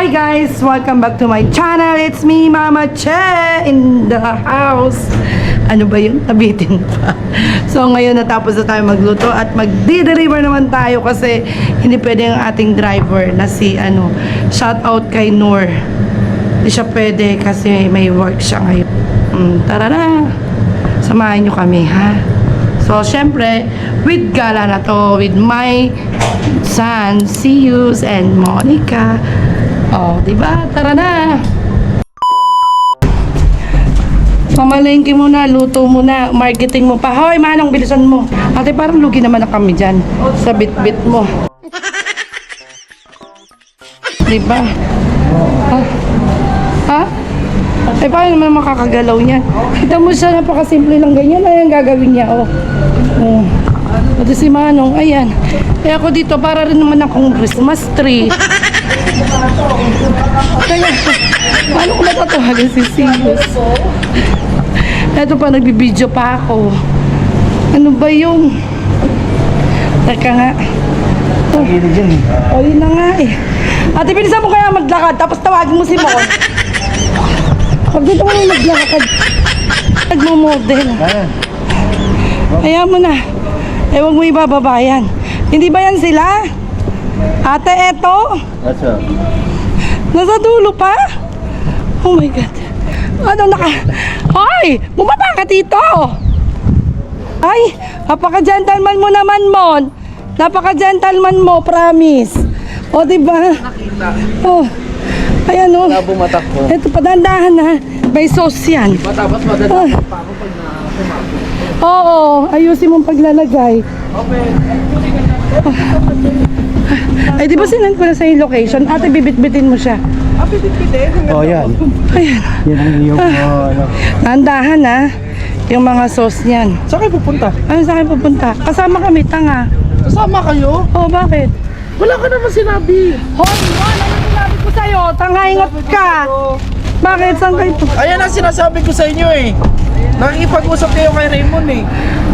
Hi guys! Welcome back to my channel. It's me, Mama Che, in the house. Ano ba yun? Nabitin pa. So ngayon natapos na tayo magluto at magdi-deliver naman tayo kasi hindi pwede ang ating driver na si shout out kay Noor. Hindi siya pwede kasi may work siya ngayon. Tara na! Samahan nyo kami, ha? So, syempre, with gala na to, with my son, Sius, and Monica. Oh, diba? Tara na! Mamalengke mo na, luto mo na, marketing mo pa. Hoy, manong, bilisan mo. Ate, parang lugi naman na kami dyan sa bit-bit mo. Diba? Ha? Ha? Eh, paano naman makakagalaw niya? Kita mo siya, napakasimple lang ganyan. Ayan, gagawin niya, oh. Oh. Ito si Manong, ayan. Eh, ako dito, para rin naman akong Christmas tree. Kaya, paano ko natatawagan si Sius? Ito pa, nagbibideo pa ako. Ano ba yung? Teka nga. Oh, yun na nga eh. Ate, bilisan mo kaya maglakad, tapos tawagin mo si Mon. Pag dito mo yung naglakad, nagmo-model. Kaya mo na. Eh, huwag mo ibababa yan. Hindi ba yan sila? Ate, eto. Nasa dulo pa? Oh my God. Ano Hoy! Bumaba ka dito! Ay! Napaka-gentleman mo naman, Mon. Napaka-gentleman mo, promise. O, diba? Nakita. Oh. Ayan, oh. Labo mata ko. Ito, padandahan na. May sauce yan. Matapos madala pa ako pag na-sumako. Oo, ayusin mong paglalagay. Okay. Ay, di ba sinend ko na sa yung location? Ate, bibit-bitin mo siya. Bibit-bitin? Oh, yan. Ayan. Yan ang iyong Nandahan, ha? Yung mga sauce niyan. Saan kayo pupunta? Ano sa akin pupunta? Kasama kami, tanga. Kasama kayo? Oh, bakit? Wala ka naman sinabi. Hoy, ano sinabi ko sa'yo? Tanga, ingat ka. Bakit? Saan kayo? Ayan ang sinasabi ko sa inyo eh. Nakikipag-usap kayo kay Raymond eh.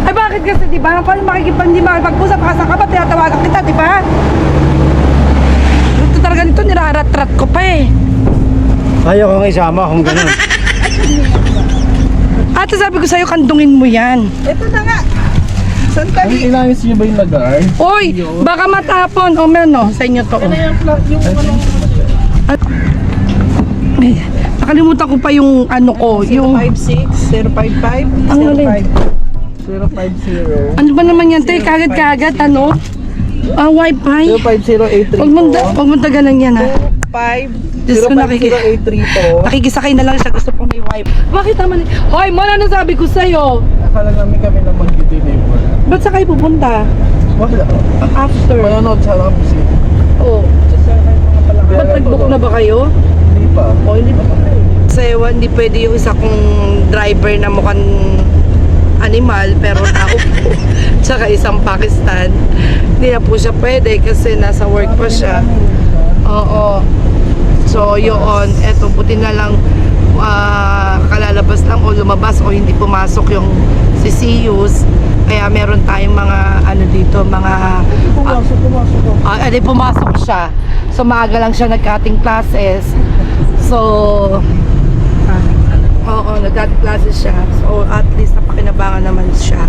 Ay, bakit kasi, di ba? Paano hindi makikipag-usap? Kasama ka ba? Tinatawagan kita, di ba? Ito talaga nito, nirarat-rat ko pa eh. Ayaw kong isama kung gano'n. Ate, sabi ko sa'yo, kandungin mo yan. Ito na nga. Ay, inayos niyo ba yung lagar? Oy, baka matapon. O, meron no, sa inyo to. Ano yung Ay, nakalimutan ko pa yung ano ko, yung 056, 055, Ang galing. 050. ano ba naman yan, te? Kagad-kagad, ano? Wi-Fi? 050-834. Huwag mo tagalan yan, ha? 5. Diyos ko, 050-834. nakikisakay na lang siya, gusto ko may Wi-Fi. Bakit naman? Hoy, Mon, ano sabi ko sa'yo? Akala namin kami na mag-deliver. Ba't sa kayo pupunta? Wala. After. Manonood sa lang si. Oo. Ba't nag-book na ba kayo? Hindi pa. O, hindi pa kami. Kasi hindi pwede yung isa kong driver na mukhang animal pero tao po. Tsaka isang Pakistan. Hindi na po siya pwede kasi nasa work pa siya. Oo. So, yun. Eto, buti na lang kalalabas lang o lumabas o hindi pumasok yung si Sius. Kaya meron tayong mga ano dito, mga Pumasok. pumasok siya. So maaga lang siya nag-cutting classes. So oo, nag-cutting classes siya. So at least napakinabangan naman siya.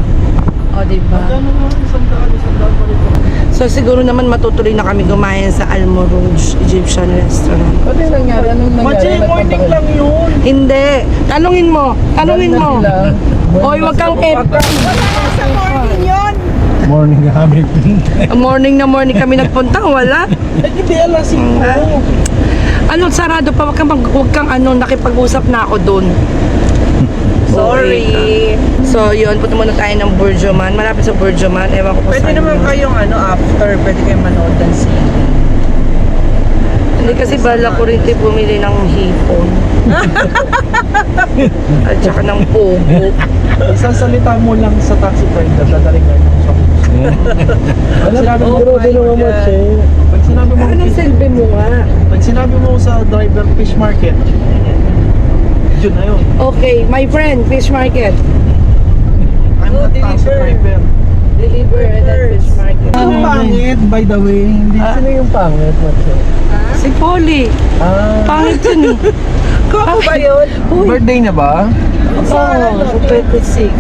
O, diba? Ano nga, isang daan pa rito. So siguro naman matutuloy na kami kumain sa Almo Rouge Egyptian Restaurant. Ano yung nangyari? Anong nangyari? Matcha, morning lang yun. Hindi. Tanungin mo. Tanungin mo. Oy, wag kang Sa morning yun. Morning kami. Morning na morning kami nagpunta. Wala. Hindi alas 5. Ano, sarado pa. Wag kang nakipag-usap na ako doon. Sorry. So, yun. Punta muna tayo ng Burjoman. Malapit sa Burjoman. Ewan ko kung Pwede saan naman yun. kayong after, pwede kayong manood ng scene. Hindi kasi bala ko rin bumili ng hipon. At saka ng pogo. Isang salita mo lang sa taxi driver, dadaling ka ng sa Pag sinabi mo, pag sinabi mo, Anong selfie mo nga? pag sinabi mo sa driver fish market, yun na yun. Okay, my friend, fish market. I'm not taxi driver. Deliver and then fish market. Ang pangit. pangit, by the way. Hindi. Sino yung pangit, Matse? Si Polly. Pangit yun eh. Ako ba yun? Birthday niya ba? Oo, sa 26.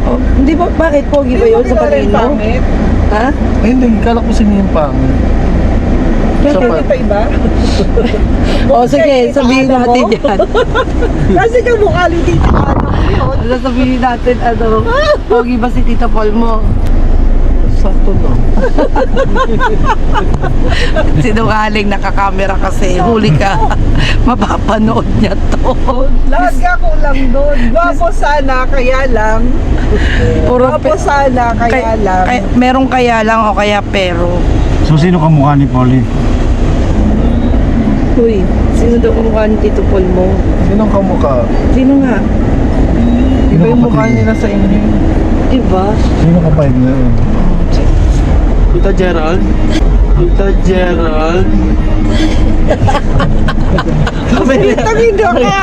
Oh, hindi ba, bakit? Pogi ba yun sa pagino? Pangit? Ha? Ay, hindi. Kala ko sino yung pangit. Pero hindi pa iba? O sige, sabihin natin yan. Kasi kamukha ni Tita Ano yun. Ano sabihin natin, ano, pogi ba si Tita Paul mo? Sakto to. Sinungaling, nakakamera kasi, huli ka. Mapapanood niya to. Laga ko lang doon. Gwapo sana, kaya lang. Gwapo sana, kaya lang. Merong kaya lang o kaya pero. So, sino kamukha ni Polly? Uy, sino daw kumukha ni Tito Paul mo? Sinong kamukha? Sino nga? Iba yung mukha nila sa inyo. Diba? Sino kapatid na yun? Tita Gerald? Tita Gerald? Sabi daw ka.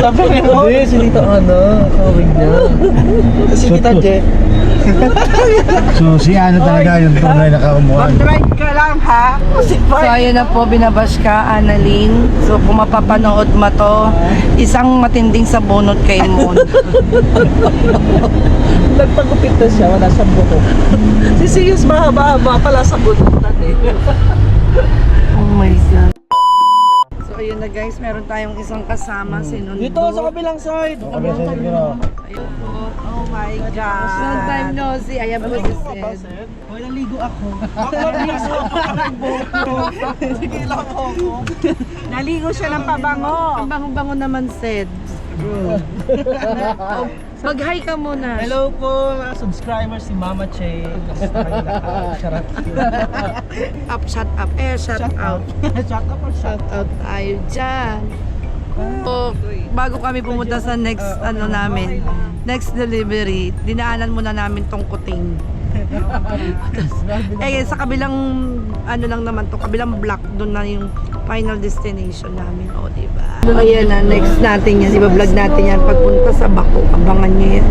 Sabi ko, hindi, si Tita Ana. Kawig niya. Si Tita Je. So, si Ana talaga yung tunay na kakamukha. Mag-drive ka lang, ha? Kasi So ayun na po, binabash ka, Annalyn. So kung mapapanood mo to, isang matinding sabunot kay Mon. nagpagupit na siya, wala siyang buto. Si Sirius mahaba-haba pala sa bunutan eh. Oh my God. So ayun na guys, meron tayong isang kasama, si Nundo. Dito, sa kabilang side. Ayun po. Oh my God. Long time no see. Ayan po si Sed. Hoy, naligo ako. Sige lang ako. Naligo siya ng pabango. Ang bango-bango naman, Sed. Mag-hi ka muna. Hello po, mga subscribers si Mama Che. Charot. Up, shut up. Shut out. Shut up or shut Shout out tayo dyan. So, bago kami pumunta sa next next delivery, dinaanan muna namin tong kuting. Sa kabilang lang naman to, kabilang block doon na yung final destination namin. O, diba? Ayan na, next natin yan. Iba-vlog natin yan pagpunta sa Baco. Abangan nyo yan.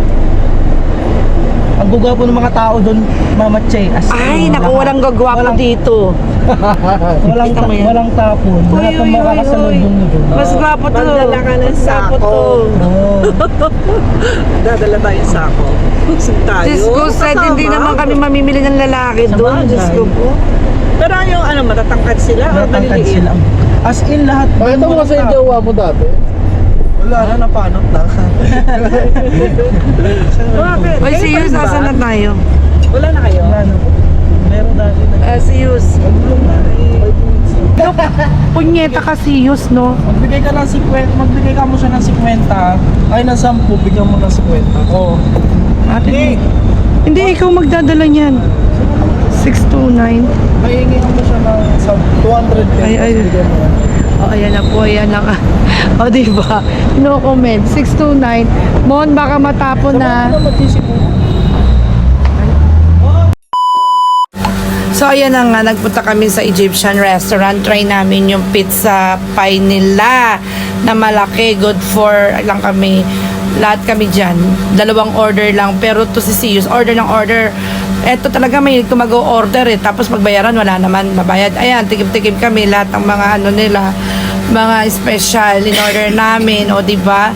Ang gugwapo ng mga tao doon, Mama Che. Ay, naku, walang gagwapo dito. Kita mo yan? Walang tapon. Uy, Lahat ng uy, makakasalubong uy, nyo doon. Mas gwapo to. Magdala ka ng Gwapo sako. to. Dadala tayong sako. Saan tayo? Diyos ko, Sed, hindi naman kami mamimili ng lalaki doon. Diyos ko po. Pero yung matatangkad sila o Natangkad maliliit? sila. As in lahat. Pakita mo kasi yung jowa mo dati. Wala na, napanot lang. Bakit? Oy, Kayo see you, pa rin ba? saan na tayo? Wala na kayo? Wala na. Meron dati na. See you. Punyeta ka siyos, no? Magbigay ka ng 50, magbigay ka mo siya ng 50, ay ng 10, bigyan mo ng 50. Oo. Ate, hindi, ikaw magdadala niyan. 629. Mahingi mo siya ng 200 pesos. Ay. Bigyan mo. O, ayan na po, ayan na ka. O, diba? No comment. 629. Mon, baka matapon na. So, ayan na nga, nagpunta kami sa Egyptian restaurant. Try namin yung pizza pie nila na malaki. Good for lang kami. Lahat kami dyan. 2 order lang. Pero to si Siyus, order ng order. Eto talaga may mag-order eh. Tapos pagbayaran, wala naman mabayad. Ayan, tikip-tikip kami. Lahat ng mga nila, mga special in order namin. O, diba?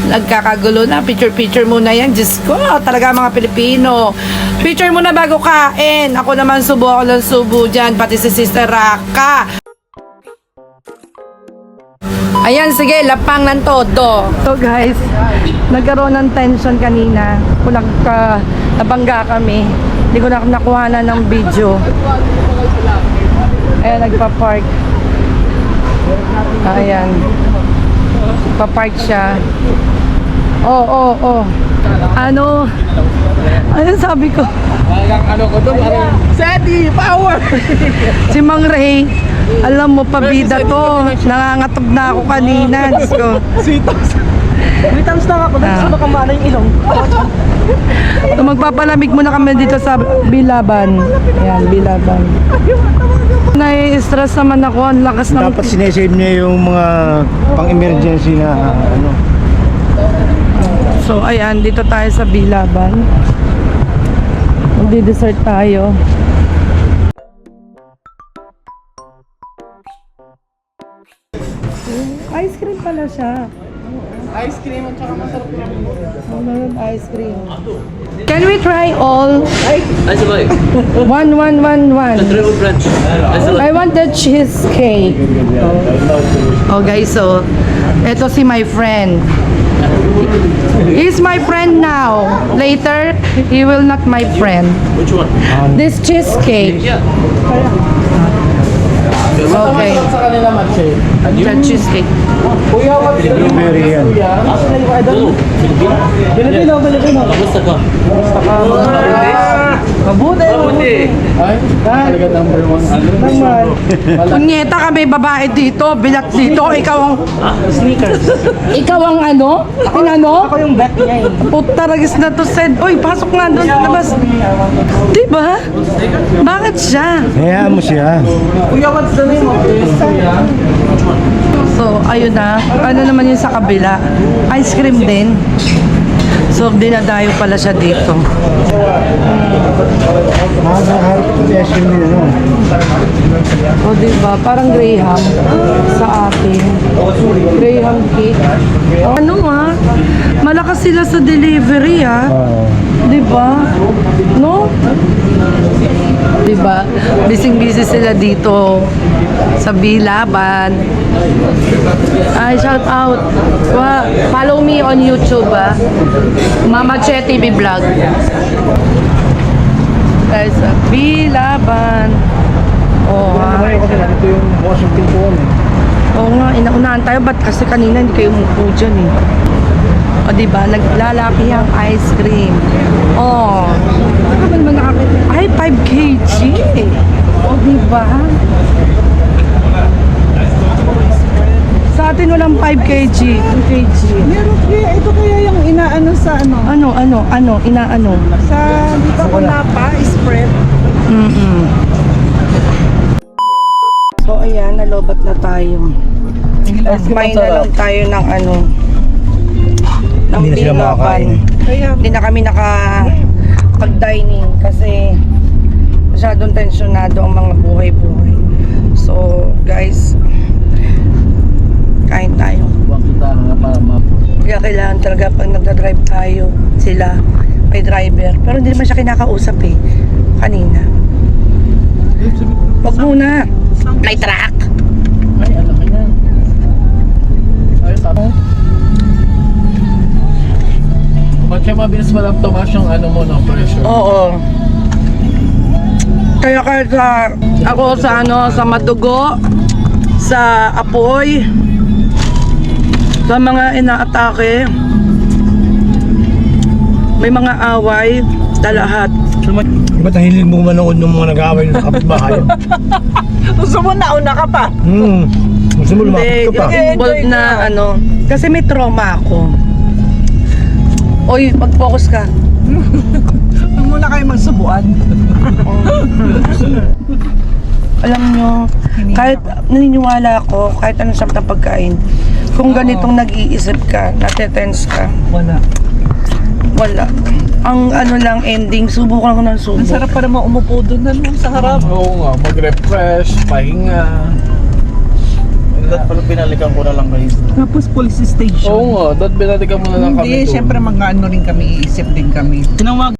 Nagkakagulo na. Picture muna yan. Diyos ko, talaga mga Pilipino. Picture muna bago kain. Ako naman subo ako ng subo dyan. Pati si Sister Raka. Ayan, sige, lapang ng todo. So guys, nagkaroon ng tension kanina. Nabangga kami. Hindi ko na nakuha na ng video. Ayan, nagpa-park. Ayan. Pa-park siya. Oh. Ano sabi ko? Ano ko doon? Sedi, power! Si Mang Ray, alam mo, pabida to. Nangangatog na ako kanina. Diyos ko. May times lang ako, dahil sa makamana yung ilong. So, magpapalamig muna kami dito sa Bilaban. Ayan, Bilaban. Nai-stress naman ako. Ang lakas ng... Dapat sinesave niya yung mga pang-emergency na ano. So, ayan, dito tayo sa Bilaban. Magdi-dessert tayo. Ice cream pala siya. Ice cream at saka masarap Meron ice cream. Can we try all? Ice like. 1111. Triple French. Ice like. I want the cheesecake. Oh guys, so ito si my friend. He's my friend now. Later, he will not my friend. Which one? This cheesecake. Yeah. Okay. sa kanila, Matche. The cheesecake. Kuya, what's the Blueberry yan. Oh, Filipino. Filipino. Kamusta ka? Mabuti. Mabuti. Ay, talaga number one. Naman. Punyeta kami babae dito, bilat dito, ikaw ang Sneakers. ikaw ang ano? Ang ano? Ako yung bet niya eh. Puta ragis na to said. Uy, pasok nga doon sa labas. Diba? Bakit siya? Hayaan mo siya. Kuya, what's the name of this? Kuya? So, ayun na. Ano naman yung sa kabila? Ice cream din. So, dinadayo pala siya dito. Nakakaharap ko si Ashley nila. O, diba? Parang Graham sa atin. Graham cake. Ano ah? Malakas sila sa delivery ah. Diba? No? Diba? Bising-busy sila dito sa Bilaban. Ay, shout out. Follow me on YouTube ah. Mama Che TV Vlog. Guys, sa Bilaban. Oo nga. Kasi nandito yung Washington po eh. Oo nga, inaunahan tayo. Ba't kasi kanina hindi kayo umupo dyan eh. O diba, naglalaki ang ice cream. Oh. Baka naman nakakita. Ay, 5 kg. O diba? Sa atin walang 5 kg. 2 kg. Meron kaya, ito kaya yung inaano sa ano? Inaano? Sa, di ba kunapa, spread? Mm-mm. So ayan, nalobat na tayo. Kumain na lang tayo ng ano, ng Hindi na sila makakain. Kaya, Hindi na kami nakapag-dining kasi masyadong tensyonado ang mga buhay-buhay. So guys, kain tayo. Huwag kita nga para Kaya kailangan talaga pag nagdadrive tayo, sila, may driver. Pero hindi naman siya kinakausap eh, kanina. Wag muna. Fly truck. Ay, alam ka yan. Ay, tama. Matche, mabilis pa lang tumaas yung ano mo, no, pressure. Oo. Kaya ako sa sa madugo, sa apoy, sa mga inaatake, may mga away, sa lahat. Ba't nahilig mo manood ng mga nag-aaway sa kapitbahay? gusto mo nauna ka pa. Gusto mo Hindi, lumapit ka pa? involved na kasi may trauma ako. Oy, mag-focus ka. Huwag muna kayo magsubuan. Alam nyo, kahit naniniwala ako, kahit anong sarap na pagkain, kung ganitong nag-iisip ka, natetense ka, Wala. wala. Ang ano lang ending, subukan ko ng Ang subok. sarap pa naman umupo doon sa harap. Oo nga, mag-refresh, pahinga. Dapat pala pinalikan ko na lang kayo. Tapos police station. Oo nga, dapat binalikan mo na lang kami Hindi, doon. syempre mag-ano rin kami, iisip din kami. Tinawag